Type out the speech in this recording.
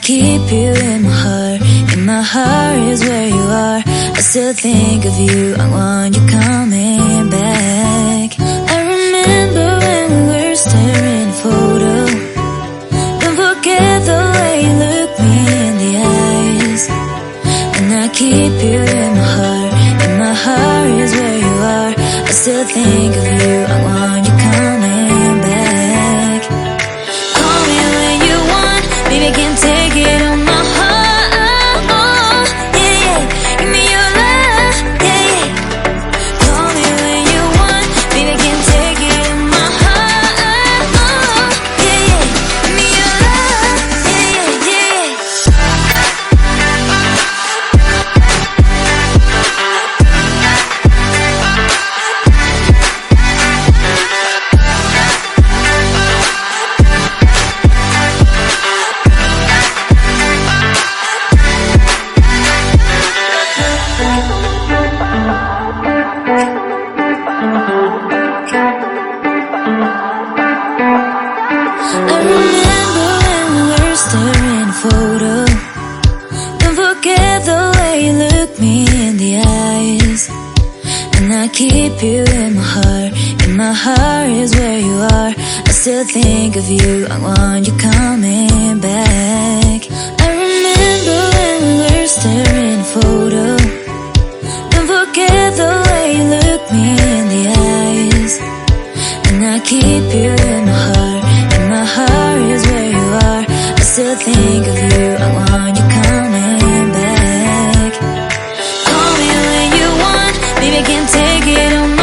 keep you in my heart. In my heart is where you are. I still think of you. I want you coming back. I remember when we were staring at a photo. Don't forget the way you look me in the eyes. And I keep you in my heart. In my heart is where you are. I still think of you. I want you coming back. Call me when you want. Baby, I can't take it on my heart. Yeah, yeah. Give me your love. Yeah, yeah. Call me when you want. Baby, I can't take it on my heart. Yeah, yeah. Give me your love. Yeah, yeah, I remember when we were staring at a photo. Don't forget the way you look me in the eyes. And I keep you in my heart. In my heart is where you are. I still think of you. I want you coming back. I remember when we were staring at a photo. Don't forget the way you look me in the eyes. And I keep you in my heart. In my heart is where you are. I still think of you. I want you coming back. Call me when you want. Baby, I can't take it on my